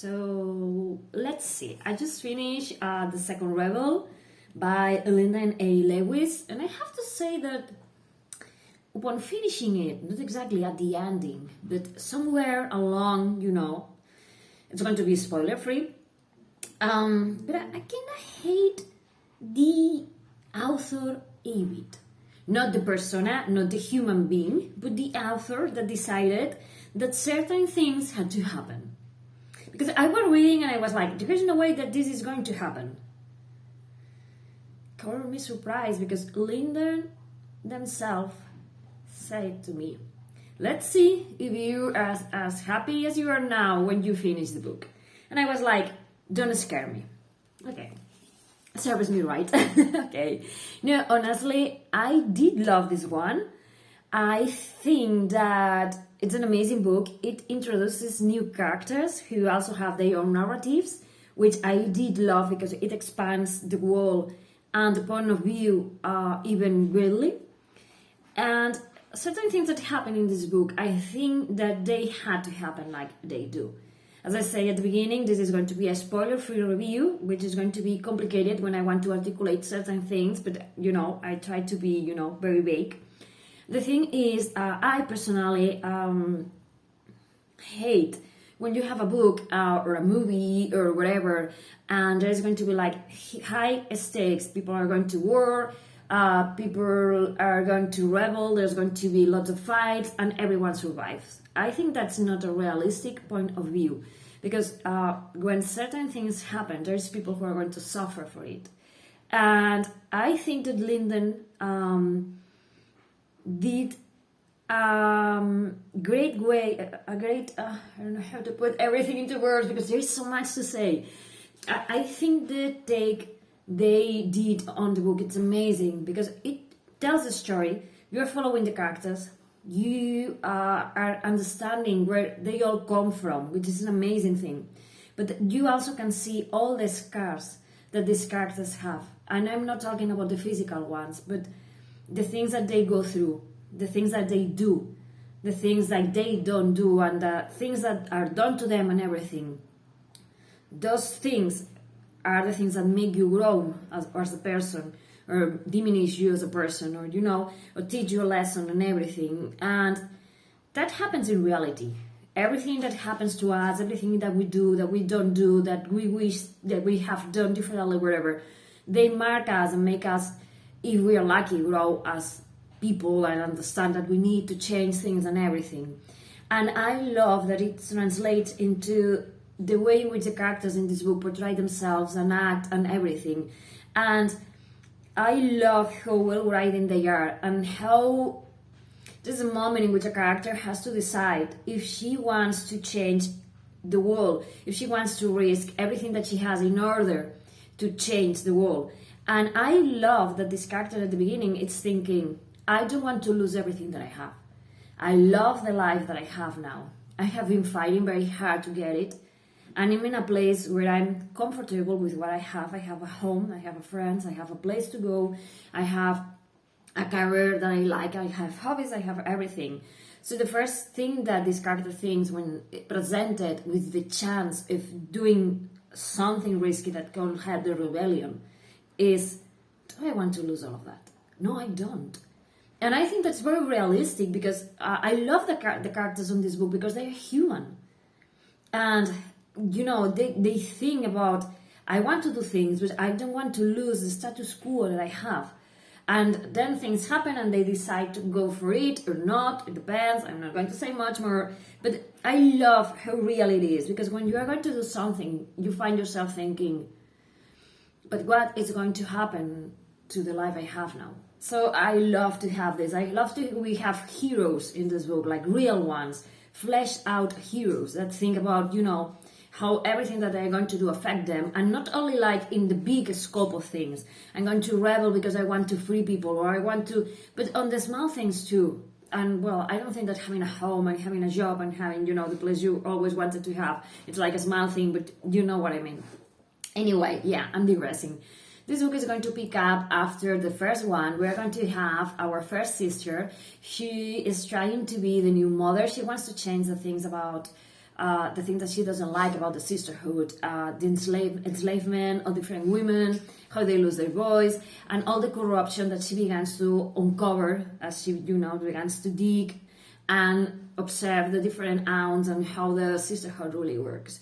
So let's see. I just finished The Second Rebel by Linden A. Lewis, and I have to say that upon finishing it, not exactly at the ending, but somewhere along, it's going to be spoiler free. But I kind of hate the author a bit. Not the persona, not the human being, but the author that decided that certain things had to happen. Because I was reading and I was like, there is no way that this is going to happen. Caught me surprised because Linden themselves said to me, let's see if you're as happy as you are now when you finish the book. And I was like, don't scare me. Okay. Serves me right. Okay. No, honestly, I did love this one. I think that it's an amazing book. It introduces new characters who also have their own narratives, which I did love because it expands the world and the point of view even greatly. And certain things that happen in this book, I think that they had to happen like they do. As I say at the beginning, this is going to be a spoiler-free review, which is going to be complicated when I want to articulate certain things, but, I try to be, very vague. The thing is, I personally hate when you have a book or a movie or whatever, and there's going to be like high stakes. People are going to war, people are going to rebel, there's going to be lots of fights, and everyone survives. I think that's not a realistic point of view, because when certain things happen, there's people who are going to suffer for it. And I think that Linden did great way, I don't know how to put everything into words because there's so much to say. I think the take they did on the book, it's amazing because it tells a story. You're following the characters. You are understanding where they all come from, which is an amazing thing. But you also can see all the scars that these characters have. And I'm not talking about the physical ones, but the things that they go through, the things that they do, the things that they don't do, and the things that are done to them and everything. Those things are the things that make you grow as a person, or diminish you as a person, or or teach you a lesson and everything. And that happens in reality. Everything that happens to us, everything that we do, that we don't do, that we wish that we have done differently, whatever, they mark us and make us, if we are lucky, grow as people and understand that we need to change things and everything. And I love that it translates into the way in which the characters in this book portray themselves and act and everything. And I love how well written they are, and how there's a moment in which a character has to decide if she wants to change the world, if she wants to risk everything that she has in order to change the world. And I love that this character at the beginning is thinking, I don't want to lose everything that I have. I love the life that I have now. I have been fighting very hard to get it. And I'm in a place where I'm comfortable with what I have. I have a home, I have friends, I have a place to go, I have a career that I like, I have hobbies, I have everything. So the first thing that this character thinks when presented with the chance of doing something risky that can help the rebellion is, do I want to lose all of that? No, I don't. And I think that's very realistic because I love the characters on this book because they're human. And they think about, I want to do things, but I don't want to lose the status quo that I have. And then things happen and they decide to go for it or not. It depends. I'm not going to say much more. But I love how real it is, because when you are going to do something, you find yourself thinking, but what is going to happen to the life I have now? So I love to have this. I love we have heroes in this book, like real ones, fleshed out heroes that think about, how everything that they're going to do affect them, and not only like in the big scope of things. I'm going to rebel because I want to free people, or I want to, but on the small things too. And well, I don't think that having a home and having a job and having, the place you always wanted to have, it's like a small thing, but you know what I mean. Anyway, yeah, I'm digressing. This book is going to pick up after the first one. We're going to have our first sister. She is trying to be the new mother. She wants to change the things about the things that she doesn't like about the sisterhood, the enslavement of different women, how they lose their voice, and all the corruption that she begins to uncover as she, begins to dig and observe the different aunts and how the sisterhood really works.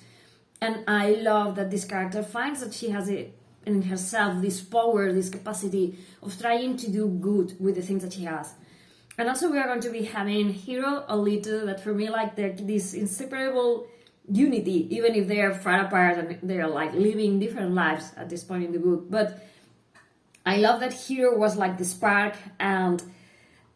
And I love that this character finds that she has in herself this power, this capacity of trying to do good with the things that she has. And also we are going to be having Hiro or Lito, that for me, like, they're this inseparable unity, even if they are far apart and they're like living different lives at this point in the book. But I love that Hiro was like the spark and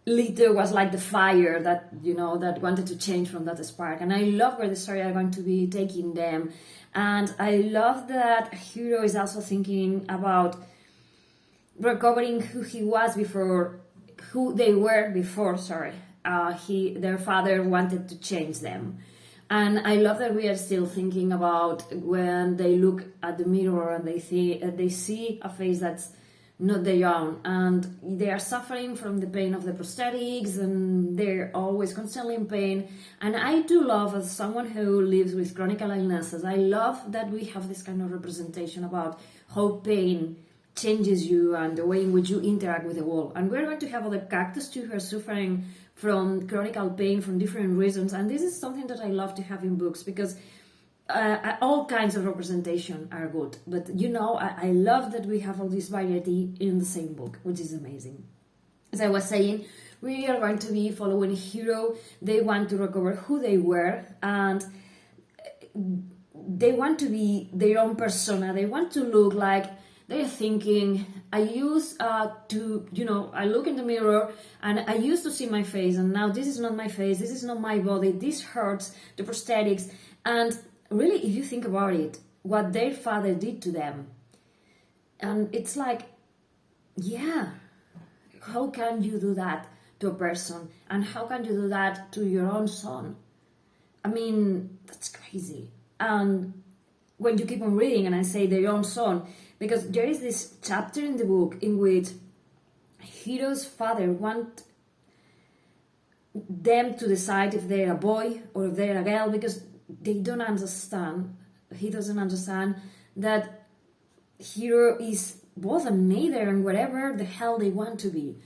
Lito was like the fire that, that wanted to change from that spark. And I love where the story are going to be taking them. And I love that Hiro is also thinking about recovering who they were before, their father wanted to change them. And I love that we are still thinking about when they look at the mirror and they see a face that's not their own, and they are suffering from the pain of the prosthetics, and they're always constantly in pain. And I do love, as someone who lives with chronic illnesses, I love that we have this kind of representation about how pain changes you and the way in which you interact with the world. And we're going to have other characters too who are suffering from chronic pain from different reasons, and this is something that I love to have in books, because all kinds of representation are good, but I love that we have all this variety in the same book, which is amazing. As I was saying, we are going to be following Hiro. They want to recover who they were, and they want to be their own persona. They want to look like they're thinking, I used I look in the mirror and I used to see my face, and now this is not my face, this is not my body, this hurts, the prosthetics. And really, if you think about it, what their father did to them, and it's like, yeah, how can you do that to a person? And how can you do that to your own son? I mean, that's crazy. And when you keep on reading, and I say their own son, because there is this chapter in the book in which Hiro's father wants them to decide if they're a boy or if they're a girl, because they don't understand, he doesn't understand that Hiro is both and neither and whatever the hell they want to be.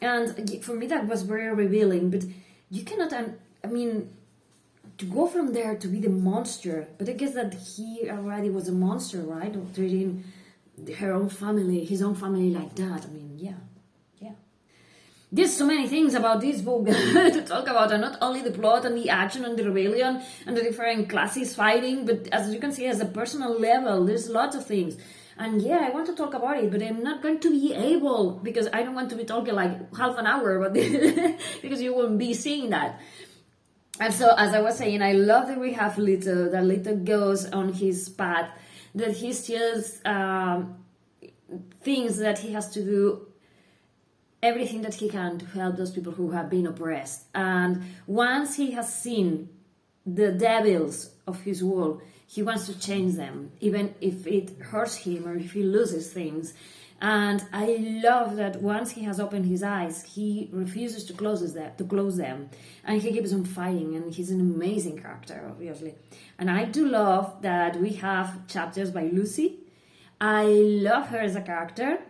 And for me that was very revealing, but you cannot, to go from there to be the monster, but I guess that he already was a monster, right? Of treating his own family like that. Yeah. There's so many things about this book to talk about, and not only the plot and the action and the rebellion and the different classes fighting, but as you can see, as a personal level, there's lots of things. And yeah, I want to talk about it, but I'm not going to be able, because I don't want to be talking like half an hour about this, because you won't be seeing that. And so, as I was saying, I love that we have Lito, that Lito goes on his path, that he still thinks that he has to do everything that he can to help those people who have been oppressed. And once he has seen the devils of his world, he wants to change them, even if it hurts him or if he loses things. And I love that once he has opened his eyes, he refuses to close them, and he keeps on fighting, and he's an amazing character, obviously. And I do love that we have chapters by Lucy. I love her as a character.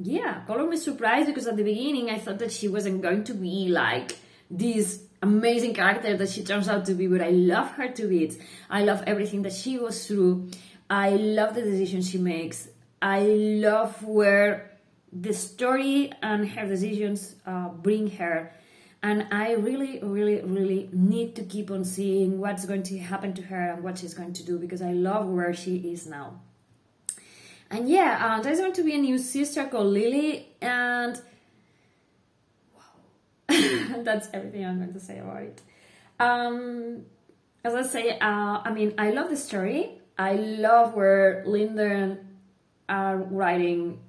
Yeah, color me surprised, because at the beginning I thought that she wasn't going to be like this amazing character that she turns out to be, but I love her to bits. I love everything that she goes through. I love the decisions she makes. I love where the story and her decisions bring her. And I really, really, really need to keep on seeing what's going to happen to her and what she's going to do, because I love where she is now. And yeah, there's going to be a new sister called Lily, and wow, that's everything I'm going to say about it. As I say, I love the story. I love where Linden are writing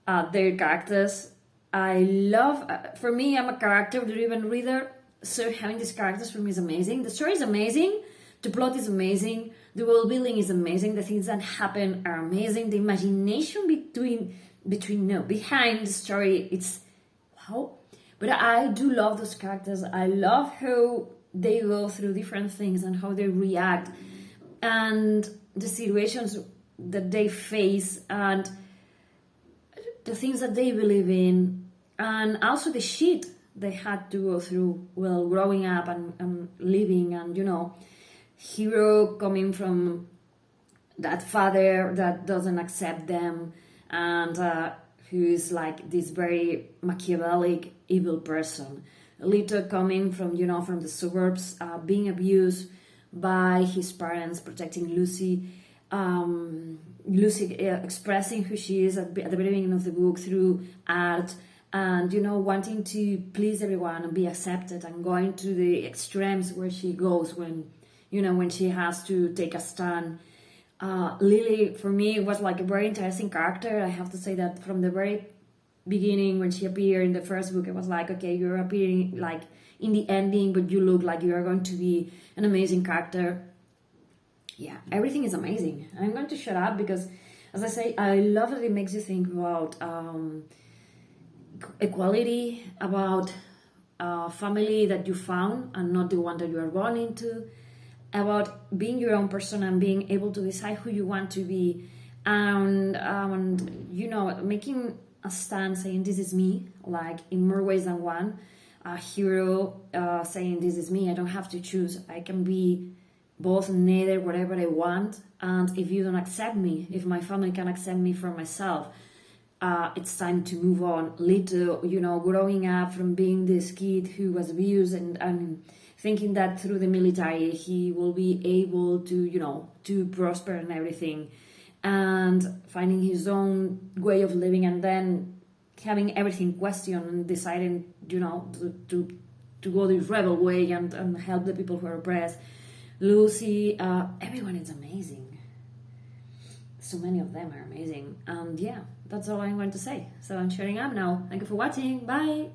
their characters. I love, for me, I'm a character-driven reader, so having these characters for me is amazing. The story is amazing, the plot is amazing, the world building is amazing, the things that happen are amazing, the imagination behind the story, it's wow. But I do love those characters. I love how they go through different things and how they react and the situations that they face and the things that they believe in, and also the shit they had to go through while growing up and living, and Hiro coming from that father that doesn't accept them and who is like this very Machiavellic evil person. Lito coming from from the suburbs, being abused by his parents, protecting Lucy. Lucy expressing who she is at the beginning of the book through art, and wanting to please everyone and be accepted, and going to the extremes where she goes when when she has to take a stand. Lily, for me, was like a very interesting character. I have to say that from the very beginning, when she appeared in the first book, it was like, okay, you're appearing like in the ending, but you look like you are going to be an amazing character. Yeah, everything is amazing. I'm going to shut up because, as I say, I love that it makes you think about equality, about family that you found and not the one that you are born into, about being your own person and being able to decide who you want to be, and making a stand, saying this is me, like in more ways than one. Hiro saying this is me, I don't have to choose, I can be both, neither, whatever I want, and if you don't accept me, if my family can accept me for myself, it's time to move on. Lito, growing up from being this kid who was abused and thinking that through the military he will be able to, to prosper and everything, and finding his own way of living, and then having everything questioned and deciding, to go the rebel way and help the people who are oppressed. Lucy, everyone is amazing. So many of them are amazing. And yeah, that's all I'm going to say. So I'm shutting up now. Thank you for watching. Bye!